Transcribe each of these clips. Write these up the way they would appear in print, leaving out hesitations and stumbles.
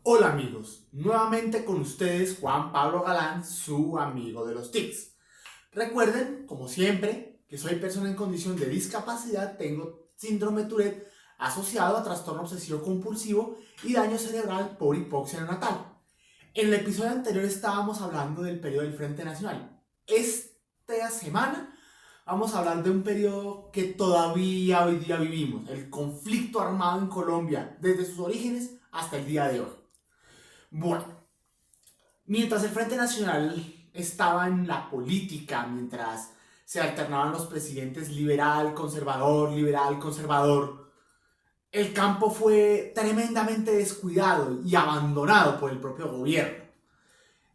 Hola amigos, nuevamente con ustedes Juan Pablo Galán, su amigo de los TICs. Recuerden, como siempre, que soy persona en condición de discapacidad, tengo síndrome Tourette asociado a trastorno obsesivo compulsivo y daño cerebral por hipoxia neonatal. En el episodio anterior estábamos hablando del periodo del Frente Nacional. Esta semana vamos a hablar de un periodo que todavía hoy día vivimos, el conflicto armado en Colombia, desde sus orígenes hasta el día de hoy. Bueno, mientras el Frente Nacional estaba en la política, mientras se alternaban los presidentes liberal, conservador, el campo fue tremendamente descuidado y abandonado por el propio gobierno.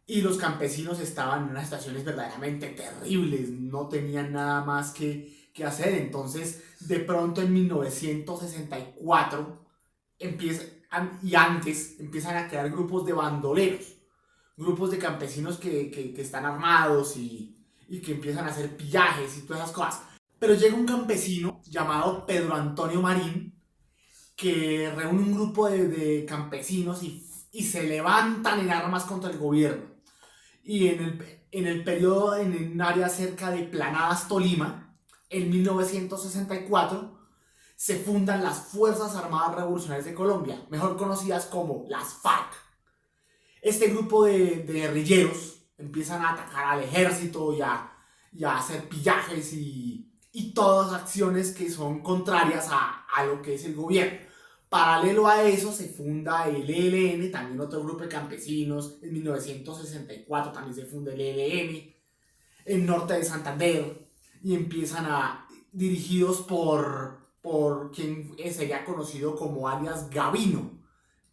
Y los campesinos estaban en unas situaciones verdaderamente terribles, no tenían nada más que hacer. Entonces, de pronto en 1964, y antes empiezan a crear grupos de bandoleros, grupos de campesinos que están armados y que empiezan a hacer pillajes y todas esas cosas. Pero llega un campesino llamado Pedro Antonio Marín que reúne un grupo de campesinos y se levantan en armas contra el gobierno. Y en el periodo, en un área cerca de Planadas, Tolima, en 1964, se fundan las Fuerzas Armadas Revolucionarias de Colombia, mejor conocidas como las FARC. Este grupo de guerrilleros empiezan a atacar al ejército y a hacer pillajes y todas acciones que son contrarias a lo que es el gobierno. Paralelo a eso se funda el ELN, también otro grupo de campesinos. En 1964 también se funda el ELN en norte de Santander y empiezan dirigidos por quien sería conocido como alias Gavino,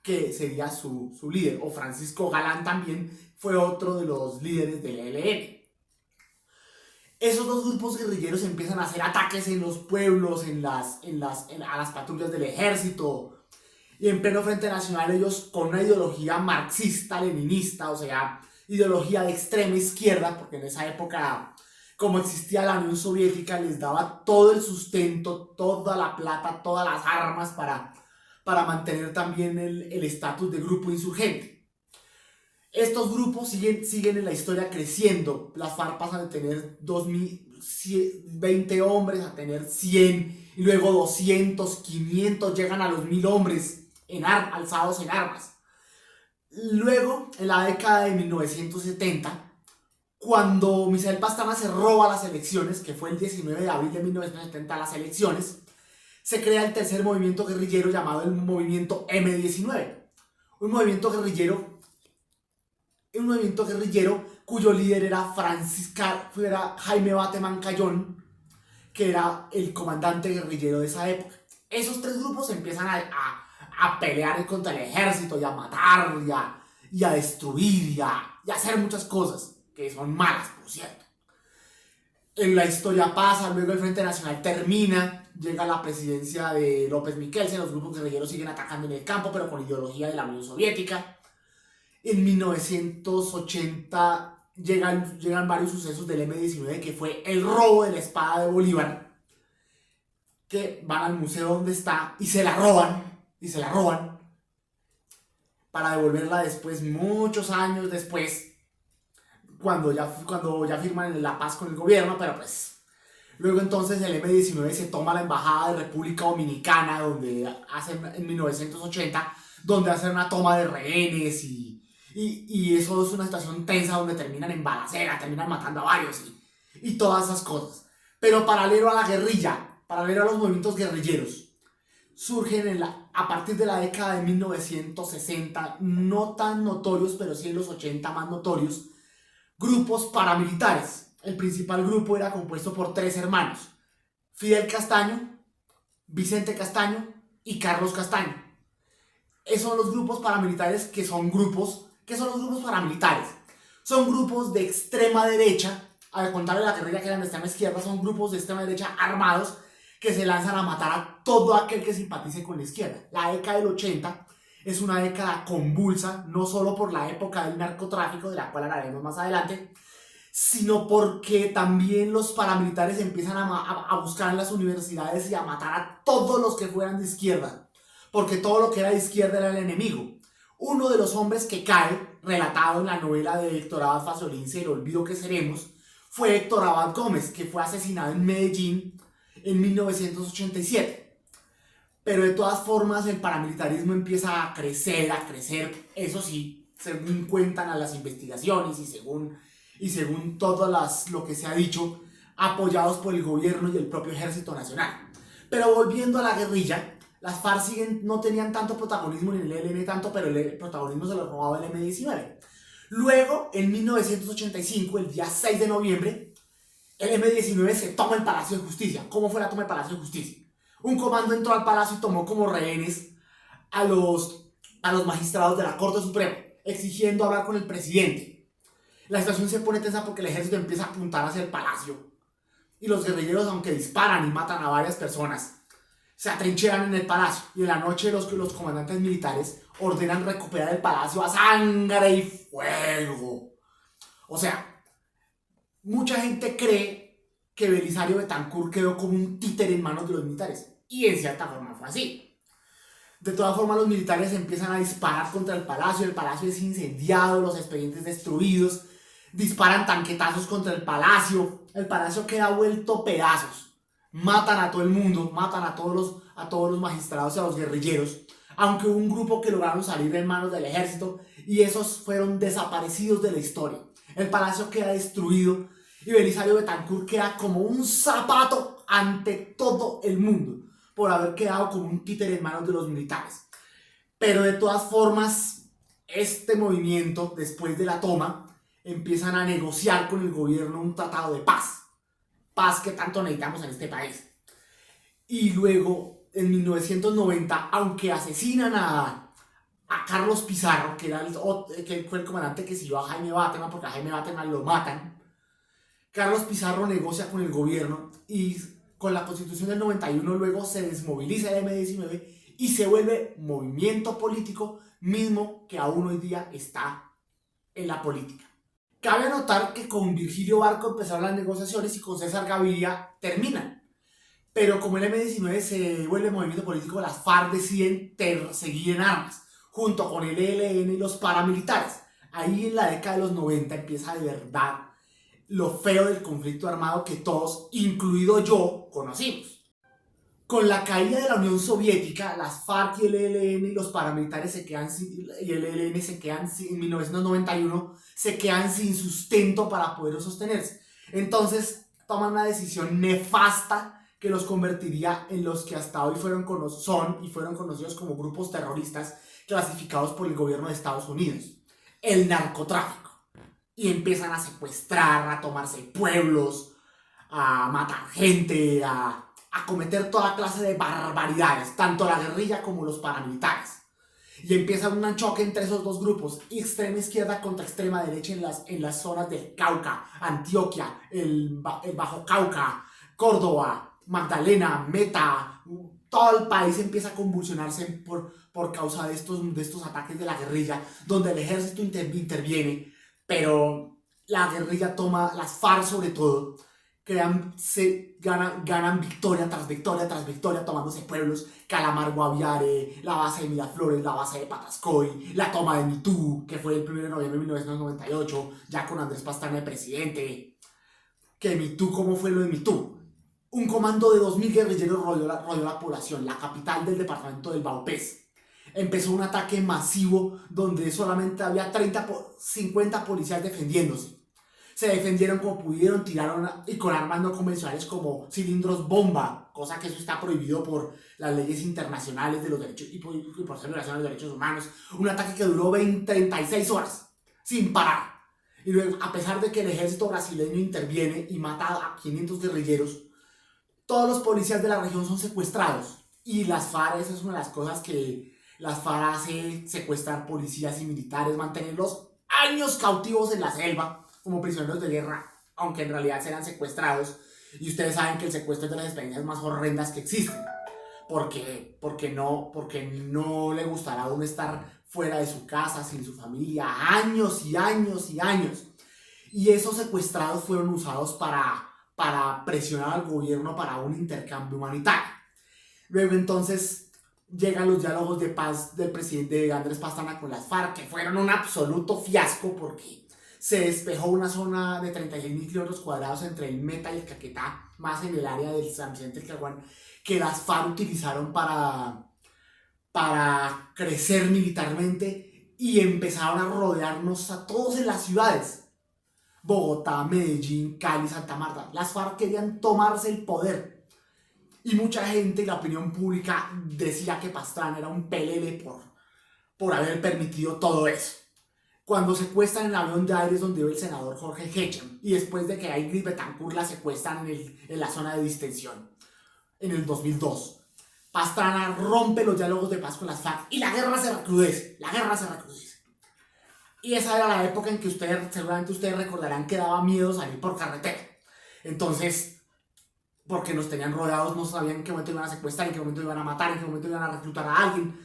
que sería su líder, o Francisco Galán también fue otro de los líderes del ELN. Esos dos grupos guerrilleros empiezan a hacer ataques en los pueblos, a las patrullas del ejército, y en pleno Frente Nacional ellos con una ideología marxista-leninista, o sea, ideología de extrema izquierda, porque en esa época, como existía la Unión Soviética, les daba todo el sustento, toda la plata, todas las armas para mantener también el estatus de grupo insurgente. Estos grupos siguen en la historia creciendo. Las FARC pasan de tener 20 hombres a tener 100 y luego 200, 500, llegan a los 1000 hombres alzados en armas. Luego, en la década de 1970, cuando Misael Pastrana se roba las elecciones, que fue el 19 de abril de 1970 las elecciones, se crea el tercer movimiento guerrillero llamado el movimiento M19. Un movimiento guerrillero cuyo líder era Jaime Bateman Cayón, que era el comandante guerrillero de esa época. Esos tres grupos empiezan a pelear contra el ejército y a matar y a destruir y a hacer muchas cosas que son malas, por cierto. En la historia pasa, luego el Frente Nacional termina, llega la presidencia de López Miquelsen, los grupos guerrilleros siguen atacando en el campo, pero con ideología de la Unión Soviética. En 1980 llegan varios sucesos del M19, que fue el robo de la espada de Bolívar, que van al museo donde está y se la roban para devolverla después, muchos años después, cuando ya firman la paz con el gobierno. Pero pues luego entonces el M19 se toma la embajada de República Dominicana, donde hacen en 1980, donde hacen una toma de rehenes y eso es una situación tensa donde terminan en balacera, terminan matando a varios y todas esas cosas. Pero paralelo a la guerrilla, paralelo a los movimientos guerrilleros, surgen a partir de la década de 1960, no tan notorios, pero sí en los 80 más notorios, grupos paramilitares. El principal grupo era compuesto por tres hermanos: Fidel Castaño, Vicente Castaño y Carlos Castaño. Esos son los grupos paramilitares. ¿Qué son los grupos paramilitares? Son grupos de extrema derecha, al contrario de la guerrilla que eran de extrema izquierda. Son grupos de extrema derecha armados que se lanzan a matar a todo aquel que simpatice con la izquierda. La década del 80 es una década convulsa, no solo por la época del narcotráfico, de la cual hablaremos más adelante, sino porque también los paramilitares empiezan a buscar en las universidades y a matar a todos los que fueran de izquierda, porque todo lo que era de izquierda era el enemigo. Uno de los hombres que cae, relatado en la novela de Héctor Abad Fasolince, El olvido que seremos, fue Héctor Abad Gómez, que fue asesinado en Medellín en 1987. Pero de todas formas el paramilitarismo empieza a crecer, eso sí, según cuentan a las investigaciones y según todo lo que se ha dicho, apoyados por el gobierno y el propio Ejército Nacional. Pero volviendo a la guerrilla, las FARC no tenían tanto protagonismo ni el ELN tanto, pero el protagonismo se lo robaba el M-19. Luego, en 1985, el día 6 de noviembre, el M-19 se toma el Palacio de Justicia. ¿Cómo fue la toma del Palacio de Justicia? Un comando entró al palacio y tomó como rehenes a los magistrados de la Corte Suprema, exigiendo hablar con el presidente. La situación se pone tensa porque el ejército empieza a apuntar hacia el palacio. Y los guerrilleros, aunque disparan y matan a varias personas, se atrincheran en el palacio. Y en la noche los comandantes militares ordenan recuperar el palacio a sangre y fuego. O sea, mucha gente cree que Belisario Betancur quedó como un títere en manos de los militares. Y en cierta forma fue así. De todas formas, los militares empiezan a disparar contra el palacio es incendiado, los expedientes destruidos, disparan tanquetazos contra el palacio queda vuelto pedazos, matan a todo el mundo, matan a todos los magistrados y a los guerrilleros, aunque hubo un grupo que lograron salir en manos del ejército y esos fueron desaparecidos de la historia. El palacio queda destruido y Belisario Betancur queda como un zapato ante todo el mundo por haber quedado como un títere en manos de los militares. Pero de todas formas, este movimiento, después de la toma, empiezan a negociar con el gobierno un tratado de paz que tanto necesitamos en este país. Y luego, en 1990, aunque asesinan a Carlos Pizarro, que fue el comandante que siguió a Jaime Bateman, porque a Jaime Bateman lo matan, Carlos Pizarro negocia con el gobierno y con la Constitución del 91 luego se desmoviliza el M-19 y se vuelve movimiento político mismo que aún hoy día está en la política. Cabe anotar que con Virgilio Barco empezaron las negociaciones y con César Gaviria terminan. Pero como el M-19 se vuelve movimiento político, las FARC deciden seguir en armas, junto con el ELN y los paramilitares. Ahí en la década de los 90 empieza de verdad lo feo del conflicto armado que todos, incluido yo, conocimos. Con la caída de la Unión Soviética, las FARC y el ELN y los paramilitares y el ELN en 1991 se quedan sin sustento para poder sostenerse. Entonces toman una decisión nefasta que los convertiría en los que hasta hoy fueron conocidos como grupos terroristas clasificados por el gobierno de Estados Unidos, el narcotráfico. Y empiezan a secuestrar, a tomarse pueblos, a matar gente, a cometer toda clase de barbaridades, tanto la guerrilla como los paramilitares. Y empieza un choque entre esos dos grupos, extrema izquierda contra extrema derecha en las zonas del Cauca, Antioquia, el Bajo Cauca, Córdoba, Magdalena, Meta. Todo el país empieza a convulsionarse por causa de estos ataques de la guerrilla, donde el ejército interviene, pero la guerrilla toma, las FARC sobre todo, ganan victoria tras victoria tras victoria, tomándose pueblos, Calamar, Guaviare, la base de Miraflores, la base de Patascoy, la toma de Mitú, que fue el 1 de noviembre de 1998, ya con Andrés Pastrana de presidente. Que Mitú, ¿cómo fue lo de Mitú? Un comando de 2.000 guerrilleros rodeó la población, la capital del departamento del Vaupés. Empezó un ataque masivo donde solamente había 50 policías defendiéndose. Se defendieron como pudieron, tiraron y con armas no convencionales como cilindros bomba, cosa que eso está prohibido por las leyes internacionales de los derechos y por ser violación de los derechos humanos. Un ataque que duró 36 horas, sin parar. Y luego, a pesar de que el ejército brasileño interviene y mata a 500 guerrilleros, todos los policías de la región son secuestrados. Y las FARC, esa es una de las cosas que las FARC hace, secuestrar policías y militares, mantenerlos años cautivos en la selva como prisioneros de guerra, aunque en realidad serán secuestrados. Y ustedes saben que el secuestro es de las experiencias más horrendas que existen. Porque no le gustará a uno estar fuera de su casa, sin su familia, años y años y años. Y esos secuestrados fueron usados para presionar al gobierno para un intercambio humanitario. Luego entonces llegan los diálogos de paz del presidente Andrés Pastrana con las FARC, que fueron un absoluto fiasco porque se despejó una zona de 36.000 kilómetros cuadrados entre el Meta y el Caquetá, más en el área del San Vicente del Caguán, que las FARC utilizaron para crecer militarmente y empezaron a rodearnos a todos en las ciudades. Bogotá, Medellín, Cali, Santa Marta. Las FARC querían tomarse el poder. Y mucha gente y la opinión pública decía que Pastrana era un pelele por haber permitido todo eso. Cuando secuestran el avión de Aires donde iba el senador Jorge Hecham, y después de que Ingrid Betancourt la secuestran en la zona de distensión, en el 2002, Pastrana rompe los diálogos de paz con las FARC y la guerra se recrudece. Y esa era la época en que seguramente ustedes recordarán que daba miedo salir por carretera. Entonces, porque nos tenían rodeados, no sabían en qué momento iban a secuestrar, en qué momento iban a matar, en qué momento iban a reclutar a alguien.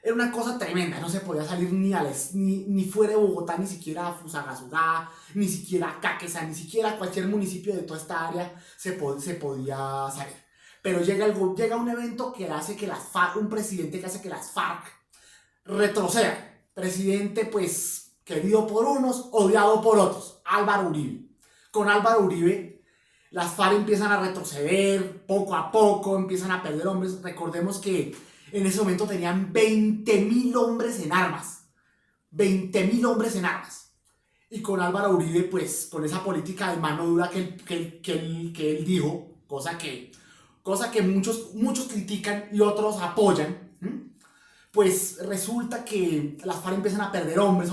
Era una cosa tremenda, no se podía salir ni fuera de Bogotá, ni siquiera a Fusagasugá, ni siquiera a Caquesa, ni siquiera a cualquier municipio de toda esta área se podía salir. Pero llega un evento que hace que las FARC, un presidente que hace que las FARC retrocedan. Presidente, pues, querido por unos, odiado por otros, Álvaro Uribe. Con Álvaro Uribe, las FARC empiezan a retroceder poco a poco, empiezan a perder hombres. Recordemos que en ese momento tenían 20.000 hombres en armas. 20.000 hombres en armas. Y con Álvaro Uribe, pues, con esa política de mano dura que él dijo, cosa que muchos critican y otros apoyan, pues resulta que las FARC empiezan a perder hombres.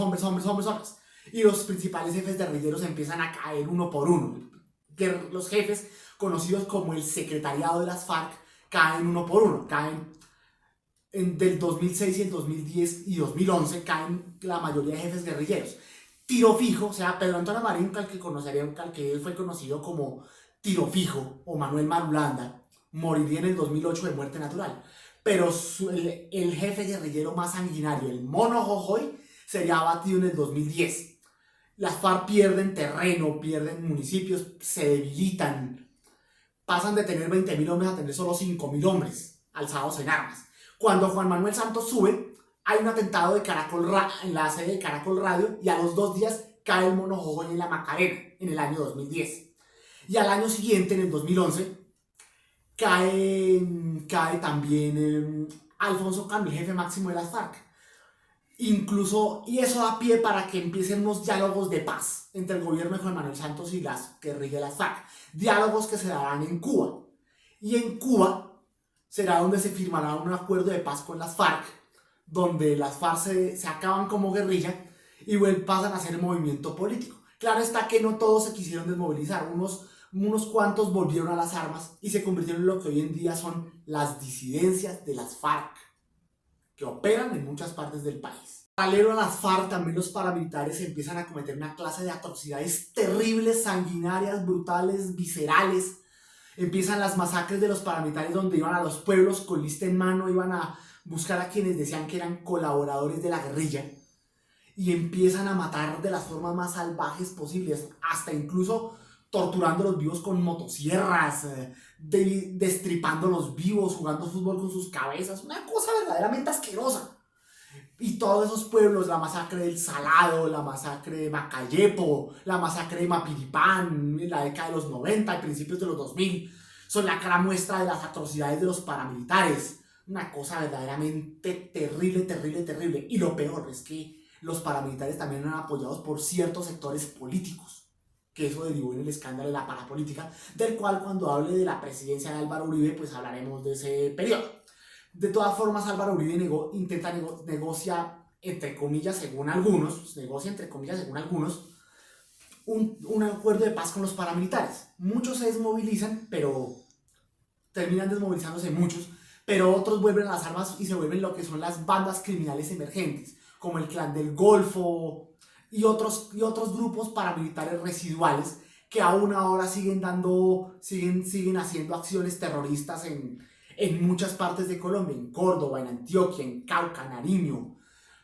Y los principales jefes guerrilleros empiezan a caer uno por uno. Los jefes, conocidos como el secretariado de las FARC, caen uno por uno. Del 2006 y el 2010 y 2011 caen la mayoría de jefes guerrilleros. Tiro fijo, o sea, Pedro Antonio Marín, que fue conocido como Tiro Fijo, o Manuel Marulanda, moriría en el 2008 de muerte natural. Pero el jefe guerrillero más sanguinario, el Mono Jojoy, sería abatido en el 2010. Las FARC pierden terreno, pierden municipios, se debilitan. Pasan de tener 20.000 hombres a tener solo 5.000 hombres alzados en armas. Cuando Juan Manuel Santos sube, hay un atentado en la sede de Caracol Radio, y a los 2 días cae el Mono Jojoy en la Macarena, en el año 2010. Y al año siguiente, en el 2011, cae también Alfonso Cano, el jefe máximo de las FARC. Incluso, y eso da pie para que empiecen unos diálogos de paz entre el gobierno de Juan Manuel Santos y las guerrillas de las FARC. Diálogos que se darán en Cuba. Y en Cuba será donde se firmará un acuerdo de paz con las FARC, donde las FARC se acaban como guerrilla y pasan a ser movimiento político. Claro está que no todos se quisieron desmovilizar. Unos cuantos volvieron a las armas y se convirtieron en lo que hoy en día son las disidencias de las FARC, que operan en muchas partes del país. Paralelo a las FARC, también los paramilitares empiezan a cometer una clase de atrocidades terribles, sanguinarias, brutales, viscerales. Empiezan las masacres de los paramilitares, donde iban a los pueblos con lista en mano, iban a buscar a quienes decían que eran colaboradores de la guerrilla, y empiezan a matar de las formas más salvajes posibles, hasta incluso torturando a los vivos con motosierras, destripando a los vivos, jugando fútbol con sus cabezas, una cosa verdaderamente asquerosa. Y todos esos pueblos, la masacre del Salado, la masacre de Macayepo, la masacre de Mapiripán en la década de los 90 y principios de los 2000, son la clara muestra de las atrocidades de los paramilitares. Una cosa verdaderamente terrible. Y lo peor es que los paramilitares también eran apoyados por ciertos sectores políticos, que eso derivó en el escándalo de la parapolítica, del cual cuando hable de la presidencia de Álvaro Uribe, pues hablaremos de ese periodo. De todas formas, Álvaro Uribe negocia, entre comillas, según algunos, un acuerdo de paz con los paramilitares. Muchos se desmovilizan, pero terminan desmovilizándose muchos, pero otros vuelven a las armas y se vuelven lo que son las bandas criminales emergentes, como el Clan del Golfo y otros grupos paramilitares residuales que aún ahora siguen haciendo acciones terroristas en muchas partes de Colombia, en Córdoba, en Antioquia, en Cauca, Nariño.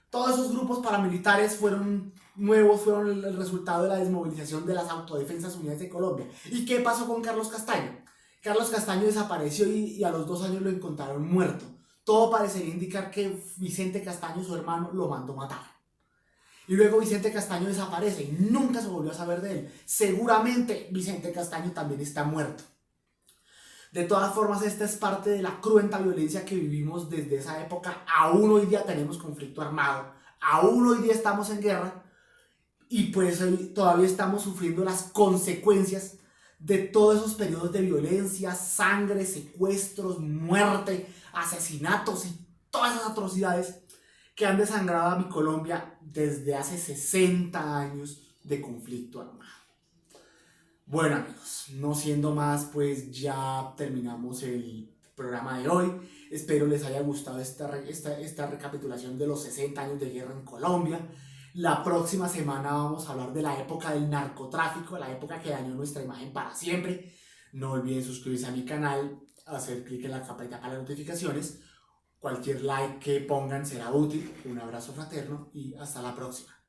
Todos esos grupos paramilitares fueron el resultado de la desmovilización de las Autodefensas Unidas de Colombia. ¿Y qué pasó con Carlos Castaño? Carlos Castaño desapareció y a los 2 años lo encontraron muerto. todo parecería indicar que Vicente Castaño, su hermano, lo mandó matar. Y luego Vicente Castaño desaparece y nunca se volvió a saber de él. Seguramente Vicente Castaño también está muerto. De todas formas, esta es parte de la cruenta violencia que vivimos desde esa época. Aún hoy día tenemos conflicto armado, aún hoy día estamos en guerra y pues hoy todavía estamos sufriendo las consecuencias de todos esos periodos de violencia, sangre, secuestros, muerte, asesinatos y todas esas atrocidades que han desangrado a mi Colombia desde hace 60 años de conflicto armado. Bueno amigos, no siendo más, pues ya terminamos el programa de hoy. Espero les haya gustado esta recapitulación de los 60 años de guerra en Colombia. La próxima semana vamos a hablar de la época del narcotráfico, la época que dañó nuestra imagen para siempre. No olviden suscribirse a mi canal, hacer clic en la campanita para las notificaciones. Cualquier like que pongan será útil. Un abrazo fraterno y hasta la próxima.